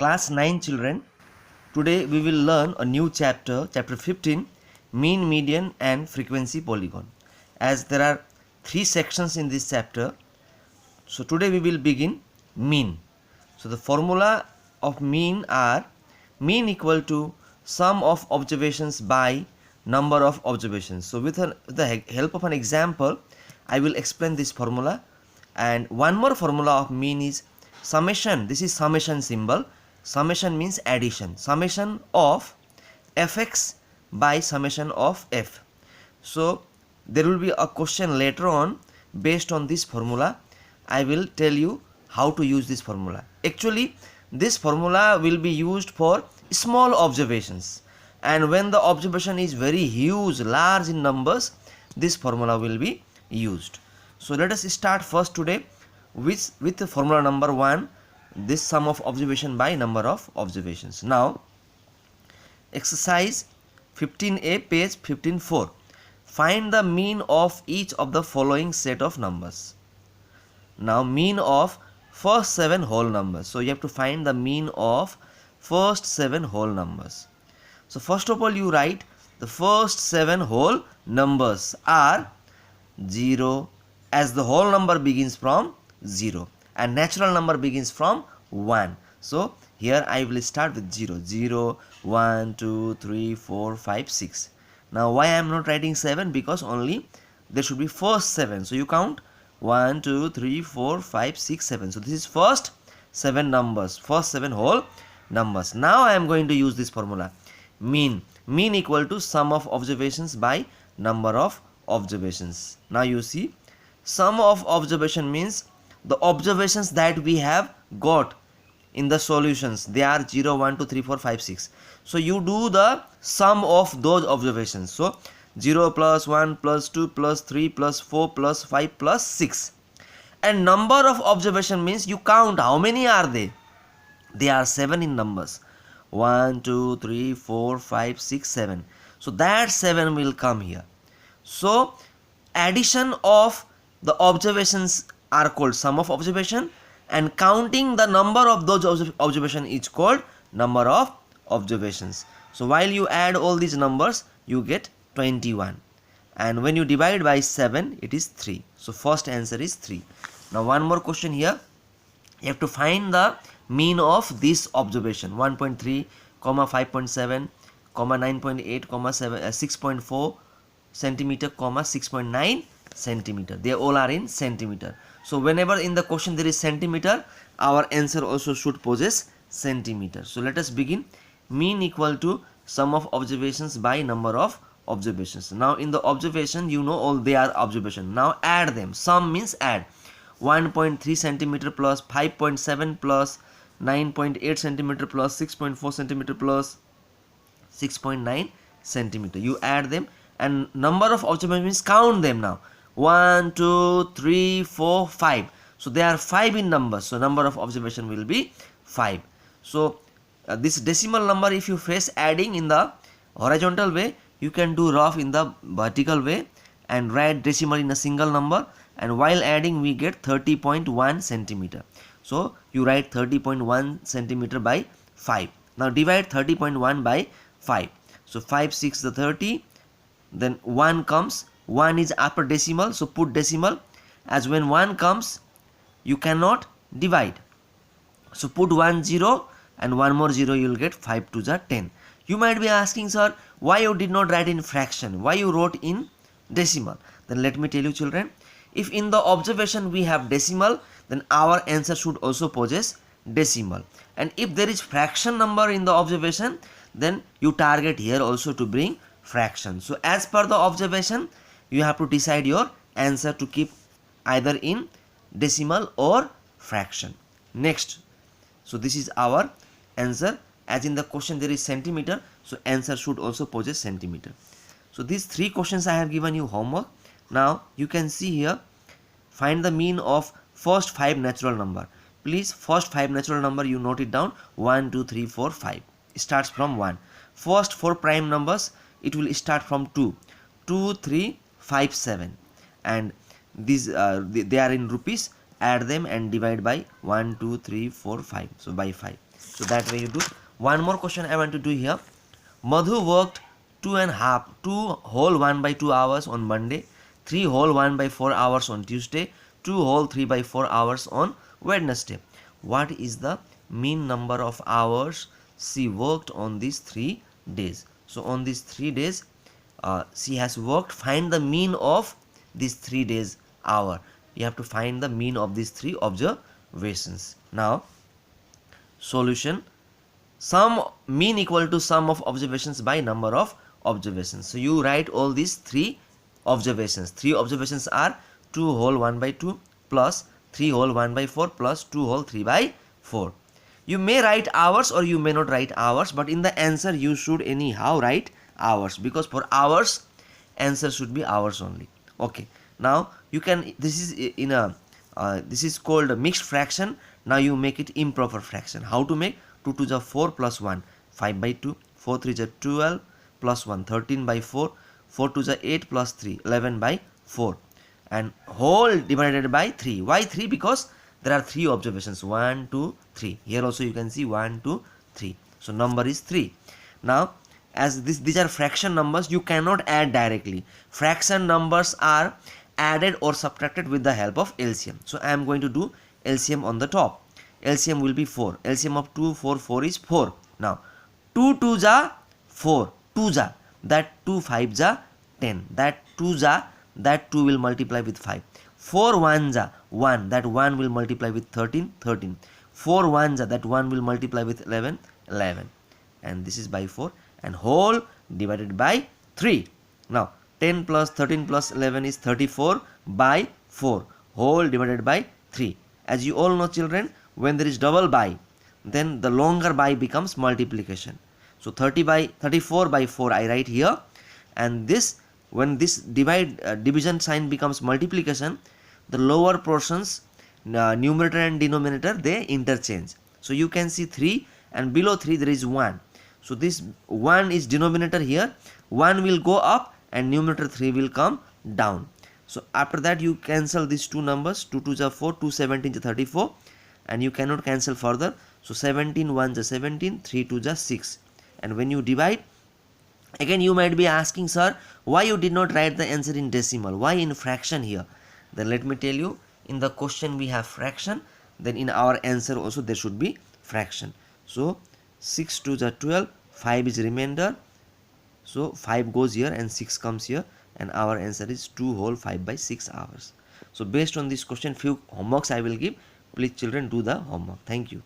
Class 9 children, today we will learn a new chapter, chapter 15, mean, median and frequency polygon. As there are 3 sections in this chapter, so today we will begin mean. So the formula of mean are mean equal to sum of observations by number of observations. So with the help of an example, I will explain this formula. And one more formula of mean is summation. This is summation symbol. Summation means addition. Summation of fx by summation of f. So there will be a question later on based on this formula. I will tell you how to use this formula. Actually, this formula will be used for small observations, and when the observation is very huge, large in numbers, this formula will be used. So let us start first today with the formula number 1, this sum of observation by number of observations. Now exercise 15a, page 15.4. Find the mean of each of the following set of numbers. Now mean of first 7 whole numbers. So you have to find the mean of first 7 whole numbers. So first of all you write the first 7 whole numbers are 0, as the whole number begins from 0 and natural number begins from 1. So here I will start with 0. 0, 1, 2, 3, 4, 5, 6. Now why I am not writing 7? Because only there should be first 7. So you count 1, 2, 3, 4, 5, 6, 7. So this is first 7 numbers, first 7 whole numbers. Now I am going to use this formula. Mean equal to sum of observations by number of observations. Now you see, sum of observation means the observations that we have got in the solutions. They are 0, 1, 2, 3, 4, 5, 6. So you do the sum of those observations. So 0 plus 1 plus 2 plus 3 plus 4 plus 5 plus 6. And number of observation means you count how many are they. They are 7 in numbers. 1, 2, 3, 4, 5, 6, 7. So that 7 will come here. So addition of the observations are called sum of observation, and counting the number of those observation is called number of observations. So while you add all these numbers, you get 21, and when you divide by 7, it is 3. So first answer is 3. Now one more question here. You have to find the mean of this observation: 1.3, 5.7, 9.8, 6.4 centimeter, 6.9 centimeter. They all are in centimeter. So whenever in the question there is centimeter, our answer also should possess centimeter. So let us begin. Mean equal to sum of observations by number of observations. Now in the observation, you know all they are observation. Now add them. Sum means add. 1.3 centimeter plus 5.7 plus 9.8 centimeter plus 6.4 centimeter plus 6.9 centimeter. You add them, and number of observations means count them now. 1, 2, 3, 4, 5. So they are 5 in number. So number of observation will be 5. So this decimal number, if you face adding in the horizontal way, you can do rough in the vertical way and write decimal in a single number, and while adding we get 30.1 centimeter. So you write 30.1 centimeter by 5. Now divide 30.1 by 5. So 5, 6 the 30, then 1 comes. 1 is upper decimal, so put decimal, as when 1 comes you cannot divide. So put 1 0 and 1 more 0, you will get 5 to the 10. You might be asking, sir, why you did not write in fraction? Why you wrote in decimal? Then let me tell you children, if in the observation we have decimal, then our answer should also possess decimal. And if there is fraction number in the observation, then you target here also to bring fraction. So as per the observation, you have to decide your answer to keep either in decimal or fraction. Next, so this is our answer. As in the question there is centimeter, so answer should also possess centimeter. So these 3 questions I have given you homework. Now you can see here, find the mean of first 5 natural number. Please, first 5 natural number you note it down. 1, 2, 3, 4, 5. It starts from 1. First 4 prime numbers, it will start from 2. 2, 3, 5, 7, and these they are in rupees. Add them and divide by 1, 2, 3, 4, 5. So by 5. So that way you do. One more question I want to do here. Madhu worked 2 whole 1 by 2 hours on Monday, 3 whole 1 by 4 hours on Tuesday, 2 whole 3 by 4 hours on Wednesday. What is the mean number of hours she worked on these 3 days? So on these 3 days, she has worked. Find the mean of these 3 days hour. You have to find the mean of these 3 observations. Now, solution: sum mean equal to sum of observations by number of observations. So you write all these 3 observations. 3 observations are 2 whole 1 by 2 plus 3 whole 1 by 4 plus 2 whole 3 by 4. You may write hours or you may not write hours, but in the answer you should anyhow write hours, because for hours answer should be hours only. Okay, now you can, this is in a this is called a mixed fraction. Now you make it improper fraction. How to make? 2 to the 4 plus 1, 5 by 2, 4 3 the 12 plus 1, 13 by 4, 4 to the 8 plus 3, 11 by 4, and whole divided by 3. Why 3? Because there are 3 observations, 1 2 3. Here also you can see 1 2 3. So number is 3. Now as these are fraction numbers, you cannot add directly. Fraction numbers are added or subtracted with the help of LCM. So I am going to do LCM on the top. LCM will be 4. LCM of 2 4 4 is 4. Now 2 2 ja 4, 2 ja, that 2 5 ja 10, that 2 ja, that 2 will multiply with 5. 4 1 ja 1, that 1 will multiply with 13, 13. 4 1 ja, that 1 will multiply with 11, 11. And this is by 4, and whole divided by 3. Now 10 plus 13 plus 11 is 34 by 4, whole divided by 3. As you all know, children, when there is double by, then the longer by becomes multiplication. So 34 by 4 I write here, and this, when this division sign becomes multiplication, the lower portions, numerator and denominator, they interchange. So you can see 3, and below 3 there is 1. So this 1 is denominator here, 1 will go up and numerator 3 will come down. So after that you cancel these two numbers, 2 2 is 4, 2 17 is 34, and you cannot cancel further. So 17 1 is 17, 3 2 is 6. And when you divide, again you might be asking, sir, why you did not write the answer in decimal, why in fraction here? Then let me tell you, in the question we have fraction, then in our answer also there should be fraction. So 6 2 is 12, 5 is remainder, so 5 goes here and 6 comes here, and our answer is 2 whole 5 by 6 hours. So based on this question, few homeworks I will give. Please children, do the homework. Thank you.